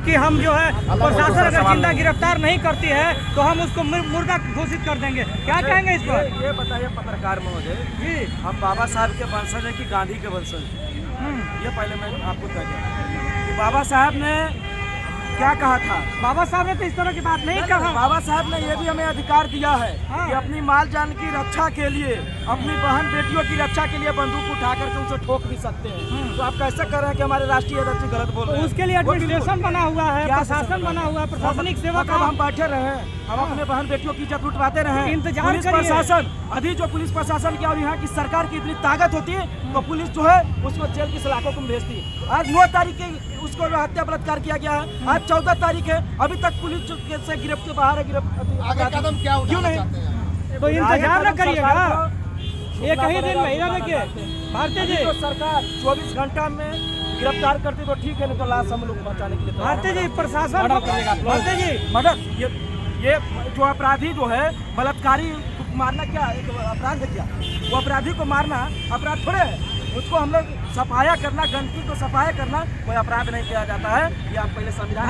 कि हम जो है प्रशासन अगर जिंदा गिरफ्तार नहीं करती है तो हम उसको मुर्दा घोषित कर देंगे। क्या कहेंगे इस पर? ये बताइए पत्रकार महोदय जी, हम बाबा साहब के वंशज है कि गांधी के वंशज? ये पहले मैं आपको कह दूं कि बाबा साहब ने क्या कहा था। बाबा साहब ने तो इस तरह की बात नहीं कहा। बाबा साहब ने ये भी हमें अधिकार दिया है हाँ। कि अपनी माल जान की रक्षा के लिए, अपनी बहन बेटियों की रक्षा के लिए बंदूक उठा करके उसे ठोक भी सकते हैं। तो आप कैसे कर रहे हैं कि हमारे राष्ट्रीय अध्यक्ष गलत बोल रहे हैं? उसके लिए एडमिनिस्ट्रेशन बना हुआ है, क्या प्रशासन बना हुआ है, प्रशासनिक सेवा मतलब हम बैठे रहे, हम अपने बहन बेटियों की इज्जत लुटवाते रहे। इंतजार पुलिस करिए। प्रशासन, अभी जो पुलिस प्रशासन की और यहाँ की सरकार की इतनी ताकत होती है तो पुलिस जो है उसको जेल की सलाखों को भेजती है। आज 9 तारीख के उसको हत्या बलात्कार किया गया है, आज 14 तारीख है, अभी तक पुलिस से गिरफ्त के बाहर है। आगे कदम क्या क्यों उठाना नहीं? चाहते हैं? तो इंतजार न करिएगा ये एक ही दिन में। इधर देखिए भारती जी, तो सरकार 24 घंटा में गिरफ्तार करती तो ठीक है, नहीं तो लाश हम लोग पहुँचाने के लिए भारती जी प्रशासन भारती जी मर्डर ये जो अपराधी जो है बलात्कारी मारना क्या अपराध है? क्या वो अपराधी को मारना अपराध थोड़े है? उसको हम लोग सफाया करना, गंदगी को सफाया करना कोई अपराध नहीं किया जाता है। ये आप पहले संविधान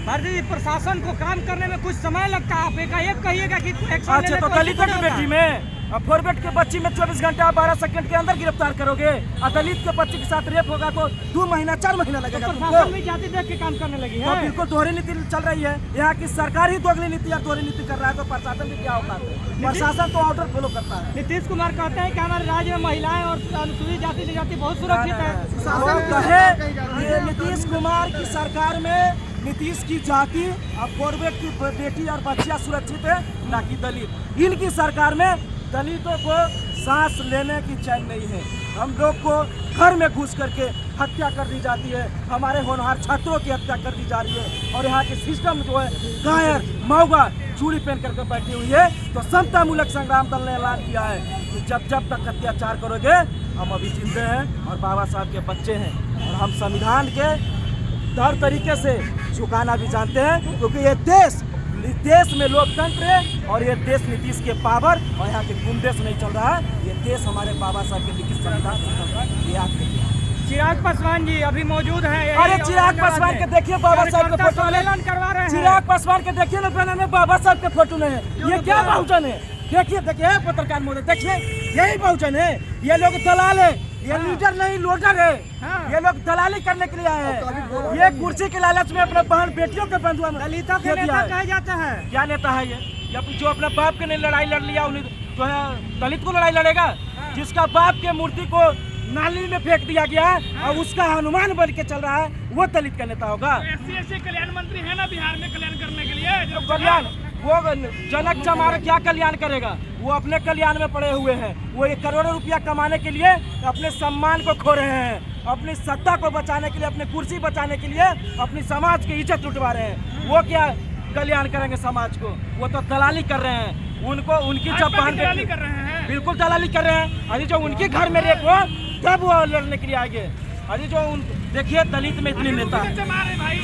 भारती जी प्रशासन को काम करने में कुछ समय लगता है। आप एकाएक कहिएगा कि अच्छा, तो दलितों की बेटी में फॉरवर्ड के बच्ची में 24 घंटा 12 सेकंड के अंदर गिरफ्तार करोगे और दलित के बच्चे के साथ रेप होगा तो 2 महीना 4 महीना लगेगा। प्रशासन भी जाति देख के काम करने लगी तो है। बिल्कुल दोहरी नीति चल रही है। यहाँ की सरकार ही दोगली नीति और दोहरी नीति कर रहा है तो प्रशासन भी क्या औकात है? प्रशासन तो ऑर्डर फॉलो करता है। नीतीश कुमार कहते हैं कि हमारे राज्य में महिलाएं और अनुसूचित जाति जनजाति बहुत सुरक्षित है। वो कहे ये नीतीश कुमार की सरकार में नीतीश की जाति और फॉरवर्ड की बेटी और बच्चियां सुरक्षित है, ना कि दलित। इनकी सरकार में दलितों को सांस लेने की चैन नहीं है। हम लोग को घर में घुस करके हत्या कर दी जाती है, हमारे होनहार छात्रों की हत्या कर दी जा रही है और यहाँ के सिस्टम जो है कायर मऊगा चूड़ी पहन करके बैठी हुई है। तो समतामूलक संग्राम दल ने ऐलान किया है कि जब तक अत्याचार करोगे, हम अभी जिंदे हैं और बाबा साहब के बच्चे हैं और हम संविधान के हर तरीके से झुकाना भी जानते हैं, क्योंकि ये देश में लोकतंत्र है और ये देश नीतीश के पावर और यहाँ के गुंडे से नहीं चल रहा है। ये देश हमारे बाबा साहब के लिखित संविधान से चल रहा है। ये याद रखिए। चिराग पासवान जी अभी मौजूद हैं। अरे चिराग पासवान के देखिए बाबा साहब के फोटो सम्मेलन करवा रहे हैं। चिराग पासवान के देखिए ना, बना में बाबा साहब के फोटो नहीं है। ये क्या बहुजन है? देखिए पत्रकार महोदय देखिए, यही बहुजन है। ये लोग दलाल है, ये लीडर नहीं लोडर है। ये लोग दलाली करने के लिए आए हैं। ये कुर्सी के लालच में अपने बहन बेटियों के बंधुआ में दलितों के नेता कहे जाते हैं। क्या नेता है ये जो अपने बाप के लिए लड़ाई लड़ लिया, उन्हें जो है दलित को लड़ाई लड़ेगा? जिसका बाप के मूर्ति को नाली में फेंक दिया गया है और उसका हनुमान बन के चल रहा है, वो दलित का नेता होगा? SC कल्याण मंत्री है ना बिहार में कल्याण करने के लिए। तो कल्याण वो जनक चमार क्या कल्याण करेगा? वो अपने कल्याण में पड़े हुए हैं। वो 1 करोड़ रुपया कमाने के लिए अपने सम्मान को खो रहे हैं, अपनी सत्ता को बचाने के लिए, अपनी कुर्सी बचाने के लिए अपनी समाज की इज्जत लुटवा रहे हैं। वो क्या कल्याण करेंगे समाज को? वो तो दलाली कर रहे हैं। उनको उनकी जब दलाली कर रहे हैं, बिल्कुल दलाली कर रहे हैं। अभी जो उनके घर में रेप हो तब वो लड़ने के लिए आगे। अभी जो देखिए दलित में इतनी नेता,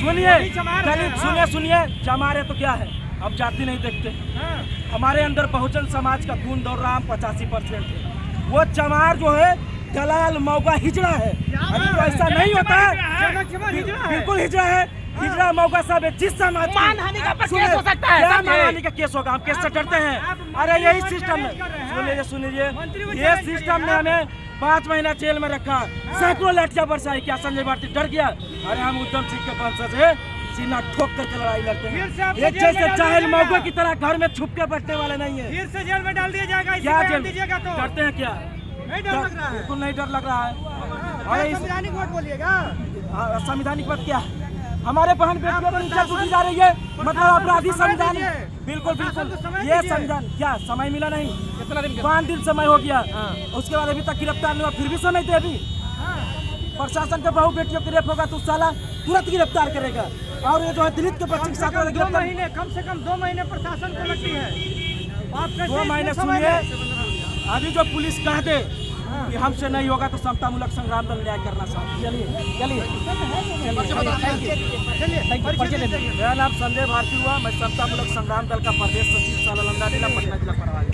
सुनिए दलित, सुनिए चमार है तो क्या है? अब जाति नहीं देखते। हमारे अंदर बहुजन समाज का खून दौड़ रहा, 85% है। वो चमार जो है दलाल मौका हिजड़ा है। अभी तो ऐसा नहीं होता है, बिल्कुल हिजड़ा है। हिजड़ा मौका सब है। जिस समाज मानहानि का केस हो सकता है। क्या मानहानि का केस होगा? हम केस से डरते हैं? अरे यही सिस्टम है। सुनिए ये सिस्टम ने हमें 5 महीना जेल में रखा, सैकड़ों लाठियां बरसाई। क्या संजय भारती डर गया? अरे हम उद्धव सिंह के वंशज है, सीना ठोक करके लड़ाई लड़ते हैं। एक जैसे चाहेल मौके की तरह घर में छुप के बैठने वाले नहीं है। फिर से जेल में डाल दिया जाएगा। क्या जेल डरते हैं? क्या नहीं डर लग रहा है? बिल्कुल नहीं डर लग रहा है। अरे संवैधानिक वोट बोलिएगा। संवैधानिक वोट क्या है? हमारे बहन बेटियों पर इज्जत उठी जा रही है, मतलब अपराधी संविधान। बिल्कुल ये संविधान क्या समय मिला नहीं? कितना दिन? 5 दिन समय हो गया। उसके बाद अभी तक गिरफ्तार नहीं हुआ, फिर भी समय थे। अभी प्रशासन के बहू बेटियों की रेप होगा तो साला तुरंत गिरफ्तार करेगा। और ये जो है दलित के बच्चे के साथ कम से कम 2 महीने प्रशासन को लगती है। 2 महीने सुनिए। अभी जो पुलिस कह दे कि हमसे नहीं होगा तो समतामूलक संग्राम दल न्याय करना चाहते। मेरा नाम संजय भारती हुआ। मैं समतामूलक संग्राम दल का प्रदेश सचिव नालंदा जिला, पटना जिला प्रभारी।